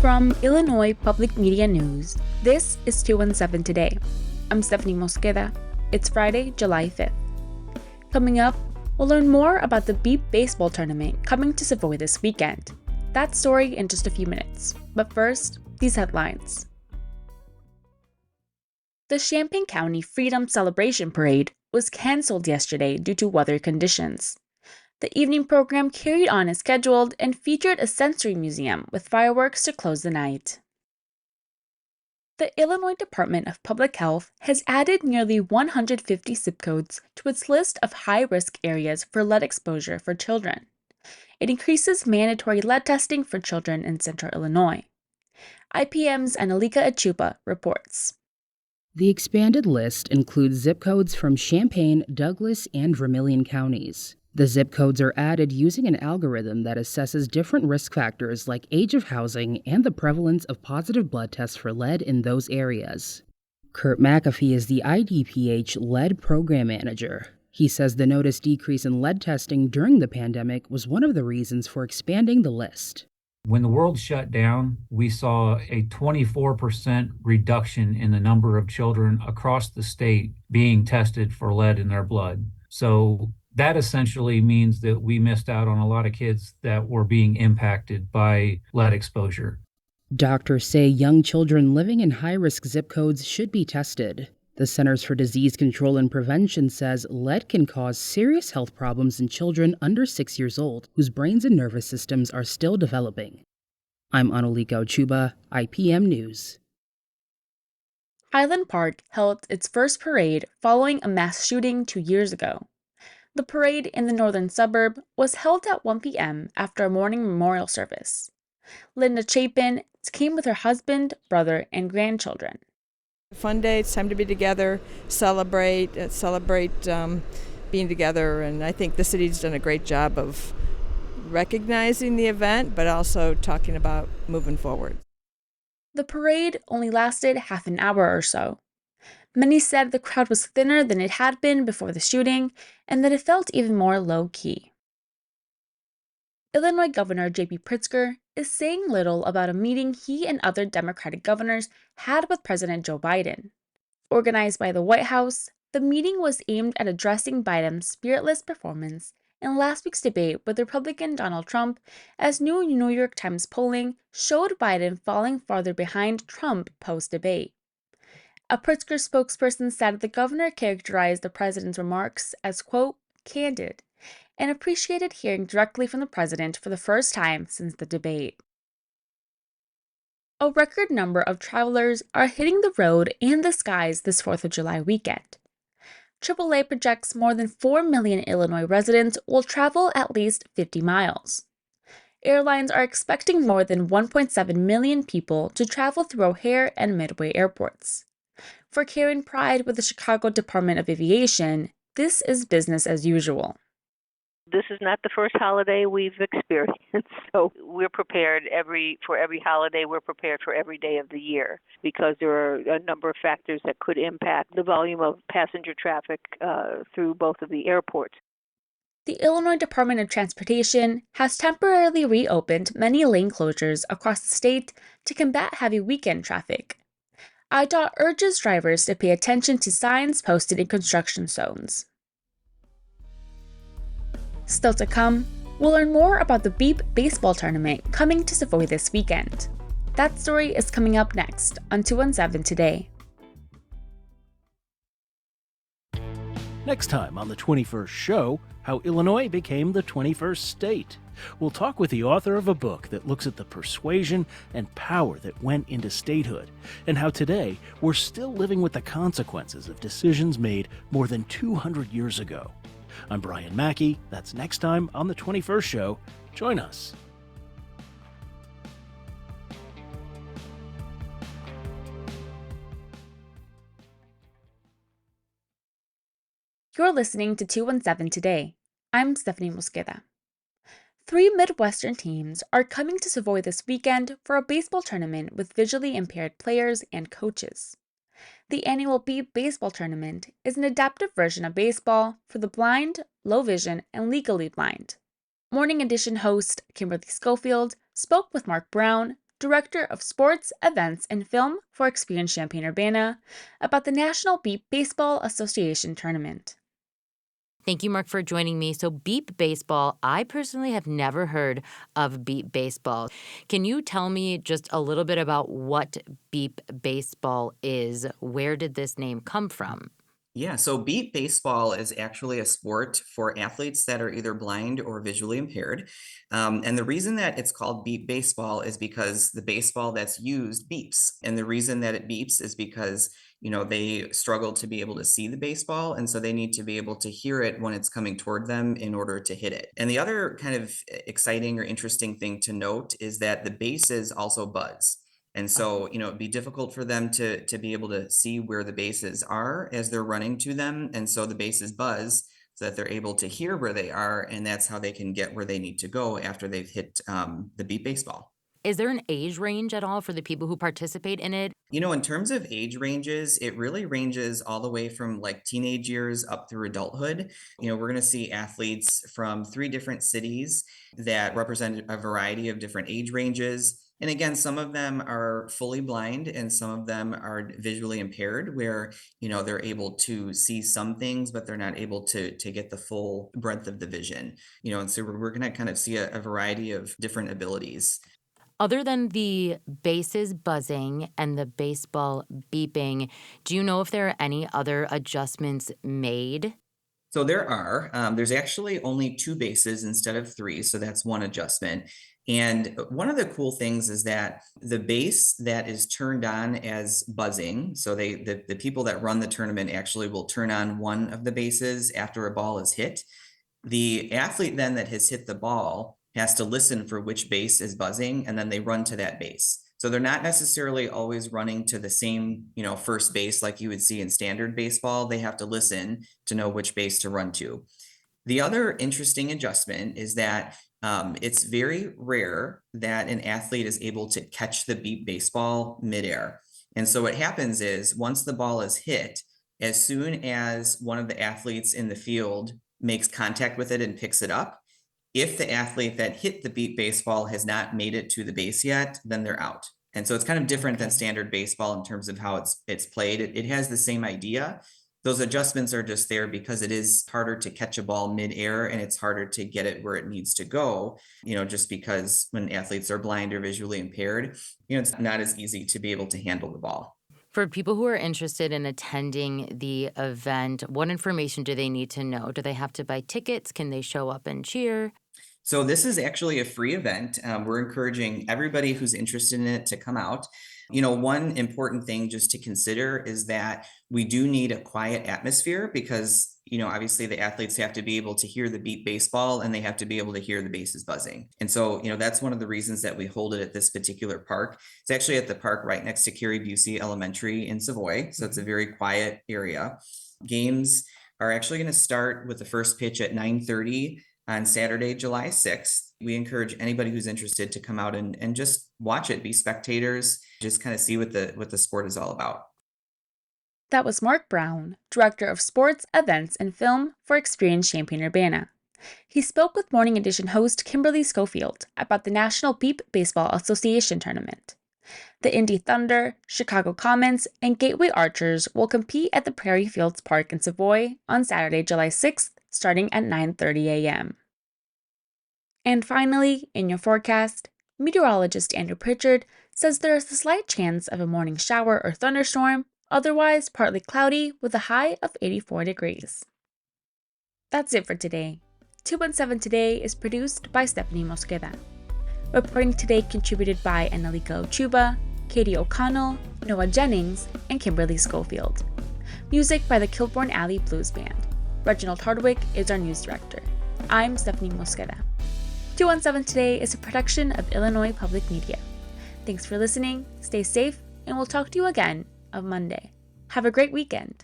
From Illinois Public Media News, this is 217 Today. I'm Stephanie Mosqueda. It's Friday, July 5th. Coming up, we'll learn more about the Beep Baseball Tournament coming to Savoy this weekend. That story in just a few minutes. But first, these headlines. The Champaign County Freedom Celebration Parade was canceled yesterday due to weather conditions. The evening program carried on as scheduled and featured a sensory museum with fireworks to close the night. The Illinois Department of Public Health has added nearly 150 zip codes to its list of high-risk areas for lead exposure for children. It increases mandatory lead testing for children in central Illinois. IPM's Annalika Achupa reports. The expanded list includes zip codes from Champaign, Douglas, and Vermilion counties. The zip codes are added using an algorithm that assesses different risk factors like age of housing and the prevalence of positive blood tests for lead in those areas. Kurt McAfee is the IDPH lead program manager. He says the noticed decrease in lead testing during the pandemic was one of the reasons for expanding the list. When the world shut down, we saw a 24% reduction in the number of children across the state being tested for lead in their blood. So that essentially means that we missed out on a lot of kids that were being impacted by lead exposure. Doctors say young children living in high-risk zip codes should be tested. The Centers for Disease Control and Prevention says lead can cause serious health problems in children under 6 years old whose brains and nervous systems are still developing. I'm Annalika Achupa, IPM News. Highland Park held its first parade following a mass shooting 2 years ago. The parade in the northern suburb was held at 1 p.m. after a morning memorial service. Linda Chapin came with her husband, brother, and grandchildren. Fun day, it's time to be together, celebrate being together, and I think the city's done a great job of recognizing the event, but also talking about moving forward. The parade only lasted half an hour or so. Many said the crowd was thinner than it had been before the shooting, and that it felt even more low-key. Illinois Governor J.B. Pritzker is saying little about a meeting he and other Democratic governors had with President Joe Biden. Organized by the White House, the meeting was aimed at addressing Biden's spiritless performance in last week's debate with Republican Donald Trump, as new New York Times polling showed Biden falling farther behind Trump post-debate. A Pritzker spokesperson said the governor characterized the president's remarks as, quote, candid, and appreciated hearing directly from the president for the first time since the debate. A record number of travelers are hitting the road and the skies this 4th of July weekend. AAA projects more than 4 million Illinois residents will travel at least 50 miles. Airlines are expecting more than 1.7 million people to travel through O'Hare and Midway airports. For Karen Pride with the Chicago Department of Aviation, this is business as usual. This is not the first holiday we've experienced, so we're prepared for every holiday. We're prepared for every day of the year because there are a number of factors that could impact the volume of passenger traffic through both of the airports. The Illinois Department of Transportation has temporarily reopened many lane closures across the state to combat heavy weekend traffic. IDOT urges drivers to pay attention to signs posted in construction zones. Still to come, we'll learn more about the Beep Baseball Tournament coming to Savoy this weekend. That story is coming up next on 217 Today. Next time on the 21st show, how Illinois became the 21st state. We'll talk with the author of a book that looks at the persuasion and power that went into statehood, and how today we're still living with the consequences of decisions made more than 200 years ago. I'm Brian Mackey. That's next time on the 21st show. Join us. You're listening to 217 Today. I'm Stephanie Mosqueda. 3 Midwestern teams are coming to Savoy this weekend for a baseball tournament with visually impaired players and coaches. The annual Beep Baseball Tournament is an adaptive version of baseball for the blind, low vision, and legally blind. Morning Edition host Kimberly Schofield spoke with Mark Brown, Director of Sports, Events, and Film for Experience Champaign-Urbana, about the National Beep Baseball Association Tournament. Thank you, Mark, for joining me. So Beep Baseball, I personally have never heard of Beep Baseball. Can you tell me just a little bit about what Beep Baseball is? Where did this name come from? Yeah, so beat baseball is actually a sport for athletes that are either blind or visually impaired. And the reason that it's called beat baseball is because the baseball that's used beeps. And the reason that it beeps is because, they struggle to be able to see the baseball. And so they need to be able to hear it when it's coming toward them in order to hit it. And the other kind of exciting or interesting thing to note is that the bases also buzz. And so, it'd be difficult for them to be able to see where the bases are as they're running to them. And so the bases buzz so that they're able to hear where they are, and that's how they can get where they need to go after they've hit the beat baseball. Is there an age range at all for the people who participate in it? In terms of age ranges, it really ranges all the way from like teenage years up through adulthood. We're going to see athletes from 3 different cities that represent a variety of different age ranges. And again, some of them are fully blind and some of them are visually impaired where, they're able to see some things, but they're not able to get the full breadth of the vision, and so we're going to kind of see a variety of different abilities. Other than the bases buzzing and the baseball beeping, do you know if there are any other adjustments made? So there are. There's actually only 2 bases instead of 3, so that's one adjustment. And one of the cool things is that the base that is turned on as buzzing, so the people that run the tournament actually will turn on one of the bases after a ball is hit. The athlete then that has hit the ball has to listen for which base is buzzing, and then they run to that base. So they're not necessarily always running to the same, first base like you would see in standard baseball. They have to listen to know which base to run to. The other interesting adjustment is that it's very rare that an athlete is able to catch the beat baseball midair. And so what happens is once the ball is hit, as soon as one of the athletes in the field makes contact with it and picks it up, if the athlete that hit the beat baseball has not made it to the base yet, then they're out. And so it's kind of different than standard baseball in terms of how it's played. It has the same idea. Those adjustments are just there because it is harder to catch a ball midair and it's harder to get it where it needs to go, just because when athletes are blind or visually impaired, it's not as easy to be able to handle the ball. For people who are interested in attending the event, what information do they need to know? Do they have to buy tickets? Can they show up and cheer? So this is actually a free event. We're encouraging everybody who's interested in it to come out. One important thing just to consider is that we do need a quiet atmosphere because, obviously the athletes have to be able to hear the beat baseball and they have to be able to hear the bases buzzing. And so, that's one of the reasons that we hold it at this particular park. It's actually at the park right next to Carrie Busey Elementary in Savoy. So it's a very quiet area. Games are actually going to start with the first pitch at 9:30 on Saturday, July 6th. We encourage anybody who's interested to come out and just watch it, be spectators, just kind of see what the sport is all about. That was Mark Brown, Director of Sports, Events, and Film for Experience Champaign-Urbana. He spoke with Morning Edition host Kimberly Schofield about the National Beep Baseball Association Tournament. The Indy Thunder, Chicago Comets, and Gateway Archers will compete at the Prairie Fields Park in Savoy on Saturday, July 6th, starting at 9:30 a.m. And finally, in your forecast, meteorologist Andrew Pritchard says there is a slight chance of a morning shower or thunderstorm, otherwise partly cloudy with a high of 84 degrees. That's it for today. 217 Today is produced by Stephanie Mosqueda. Reporting today contributed by Annalika Ochuba, Katie O'Connell, Noah Jennings, and Kimberly Schofield. Music by the Kilbourne Alley Blues Band. Reginald Hardwick is our news director. I'm Stephanie Mosqueda. 217 Today is a production of Illinois Public Media. Thanks for listening, stay safe, and we'll talk to you again on Monday. Have a great weekend.